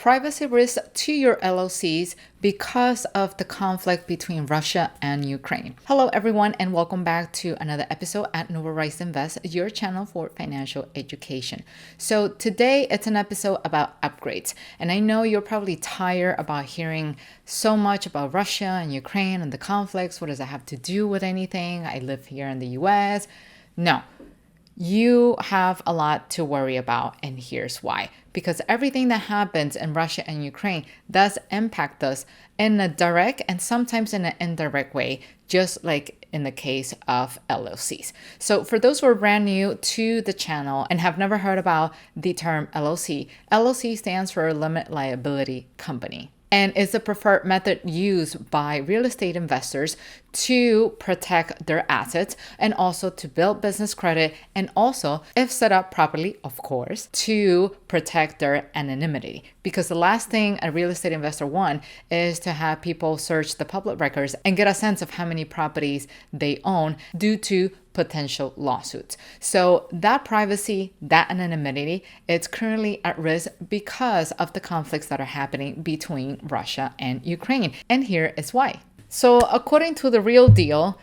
privacy risks to your LLCs because of the conflict between Russia and Ukraine. Hello, everyone, and welcome back to another episode at Novarise Invest, your channel for financial education. So today it's an episode about upgrades. And I know you're probably tired about hearing so much about Russia and Ukraine and the conflicts. What does that have to do with anything? I live here in the US. No. You have a lot to worry about, and here's why. Because everything that happens in Russia and Ukraine does impact us in a direct and sometimes in an indirect way, just like in the case of LLCs. So for those who are brand new to the channel and have never heard about the term LLC, LLC stands for a limited liability company. And it's a preferred method used by real estate investors to protect their assets and also to build business credit and also, if set up properly, of course, to protect their anonymity. Because the last thing a real estate investor wants is to have people search the public records and get a sense of how many properties they own due to potential lawsuits. So that privacy, that anonymity, it's currently at risk because of the conflicts that are happening between Russia and Ukraine. And here is why. So according to The Real Deal,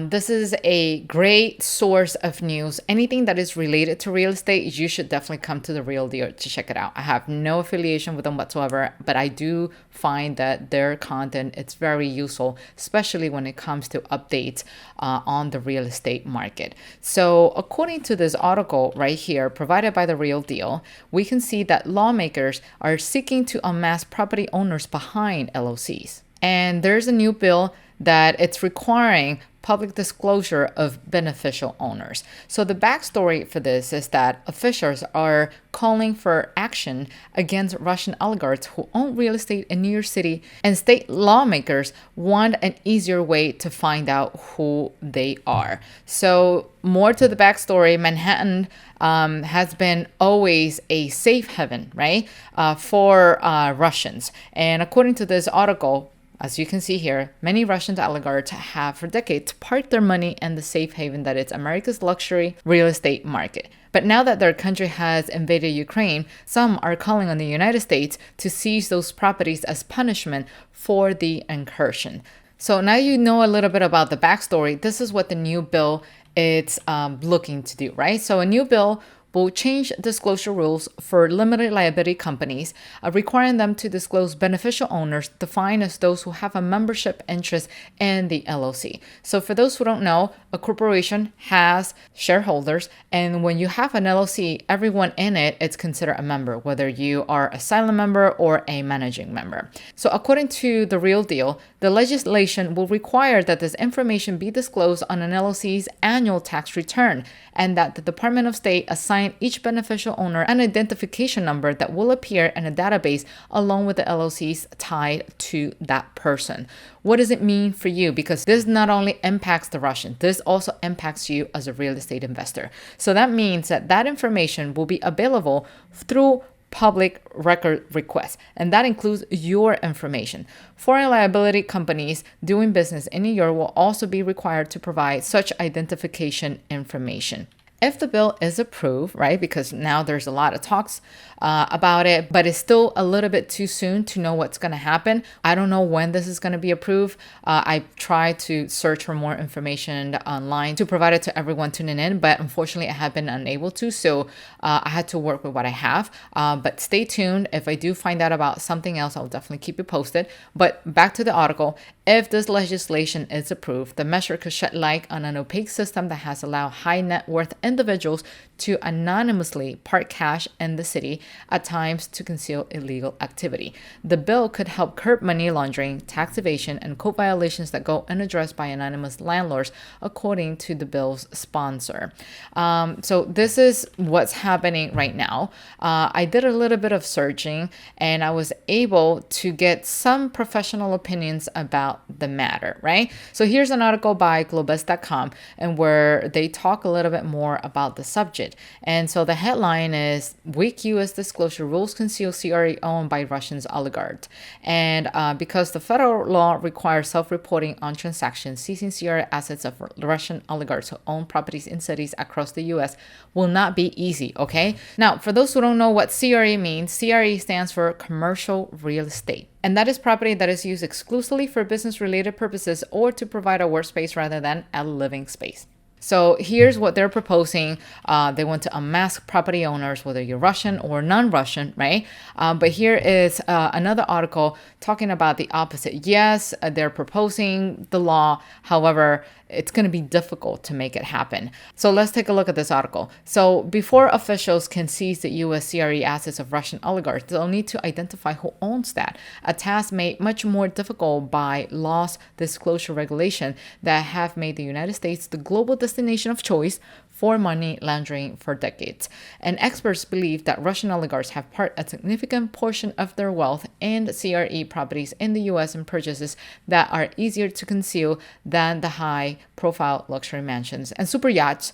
this is a great source of news. Anything that is related to real estate, you should definitely come to The Real Deal to check it out. I have no affiliation with them whatsoever, but I do find that their content is very useful, especially when it comes to updates on the real estate market. So according to this article right here, provided by The Real Deal, we can see that lawmakers are seeking to unmask property owners behind LLCs. And there's a new bill that it's requiring public disclosure of beneficial owners. So the backstory for this is that officials are calling for action against Russian oligarchs who own real estate in New York City, and state lawmakers want an easier way to find out who they are. So more to the backstory, Manhattan has been always a safe haven, right, for Russians. And according to this article, as you can see here, many Russian oligarchs have for decades parked their money in the safe haven that is America's luxury real estate market. But now that their country has invaded Ukraine, some are calling on the United States to seize those properties as punishment for the incursion. So now you know a little bit about the backstory. This is what the new bill is looking to do, right? So a new bill will change disclosure rules for limited liability companies, requiring them to disclose beneficial owners defined as those who have a membership interest in the LLC. So for those who don't know, a corporation has shareholders, and when you have an LLC, everyone in it is considered a member, whether you are a silent member or a managing member. So according to The Real Deal, the legislation will require that this information be disclosed on an LLC's annual tax return, and that the Department of State assign each beneficial owner an identification number that will appear in a database along with the LLCs tied to that person. What does it mean for you? Because this not only impacts the Russian, this also impacts you as a real estate investor. So that means that that information will be available through public record requests, and that includes your information. Foreign liability companies doing business in New York will also be required to provide such identification information. If the bill is approved, right, because now there's a lot of talks about it, but it's still a little bit too soon to know what's going to happen. I don't know when this is going to be approved. I tried to search for more information online to provide it to everyone tuning in, but unfortunately I have been unable to. So I had to work with what I have. But stay tuned. If I do find out about something else, I'll definitely keep you posted. But back to the article. If this legislation is approved, the measure could shed light on an opaque system that has allowed high net worth individuals to anonymously park cash in the city, at times to conceal illegal activity. The bill could help curb money laundering, tax evasion, and code violations that go unaddressed by anonymous landlords, according to the bill's sponsor. So this is what's happening right now. I did a little bit of searching, and I was able to get some professional opinions about about the matter, right? So here's an article by globus.com and where they talk a little bit more about the subject. And so the headline is weak U.S. disclosure rules conceal CRE owned by Russians oligarchs. And because the federal law requires self-reporting on transactions, seizing CRE assets of Russian oligarchs who own properties in cities across the U.S. will not be easy, okay? Now, for those who don't know what CRE means, CRE stands for commercial real estate. And that is property that is used exclusively for business-related purposes or to provide a workspace rather than a living space. So here's what they're proposing. They want to unmask property owners, whether you're Russian or non-Russian, right? But here is another article talking about the opposite. Yes, they're proposing the law. However, it's going to be difficult to make it happen. So let's take a look at this article. So before officials can seize the U.S. CRE assets of Russian oligarchs, they'll need to identify who owns that, a task made much more difficult by loss disclosure regulation that have made the United States the global destination of choice for money laundering for decades. And experts believe that Russian oligarchs have parked a significant portion of their wealth in CRE properties in the US in purchases that are easier to conceal than the high-profile luxury mansions and super yachts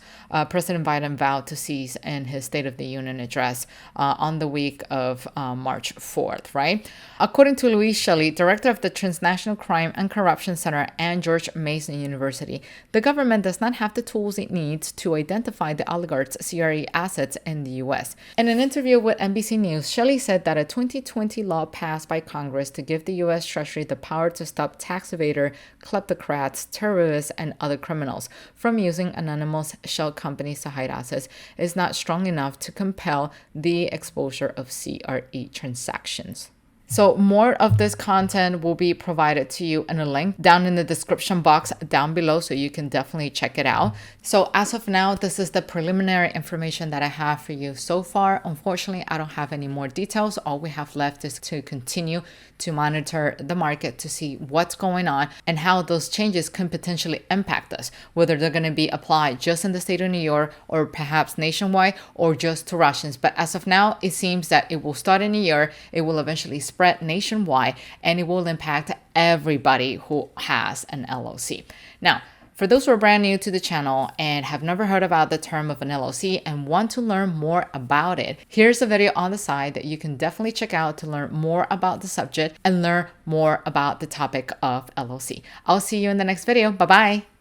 President Biden vowed to seize in his State of the Union address on the week of March 4th, right? According to Louise Shelley, director of the Transnational Crime and Corruption Center and George Mason University, the government does not have the tools it needs to identify the oligarchs' CRE assets in the U.S. In an interview with NBC News, Shelley said that a 2020 law passed by Congress to give the U.S. Treasury the power to stop tax evader, kleptocrats, terrorists, and other criminals from using anonymous shell companies to hide assets is not strong enough to compel the exposure of CRE transactions. So more of this content will be provided to you in a link down in the description box down below, so you can definitely check it out. So as of now, this is the preliminary information that I have for you so far. Unfortunately, I don't have any more details. All we have left is to continue to monitor the market to see what's going on and how those changes can potentially impact us, whether they're going to be applied just in the state of New York or perhaps nationwide or just to Russians. But as of now, it seems that it will start in New York, it will eventually spread nationwide, and it will impact everybody who has an LLC. Now, for those who are brand new to the channel and have never heard about the term of an LLC and want to learn more about it, here's a video on the side that you can definitely check out to learn more about the subject and learn more about the topic of LLC. I'll see you in the next video. Bye-bye.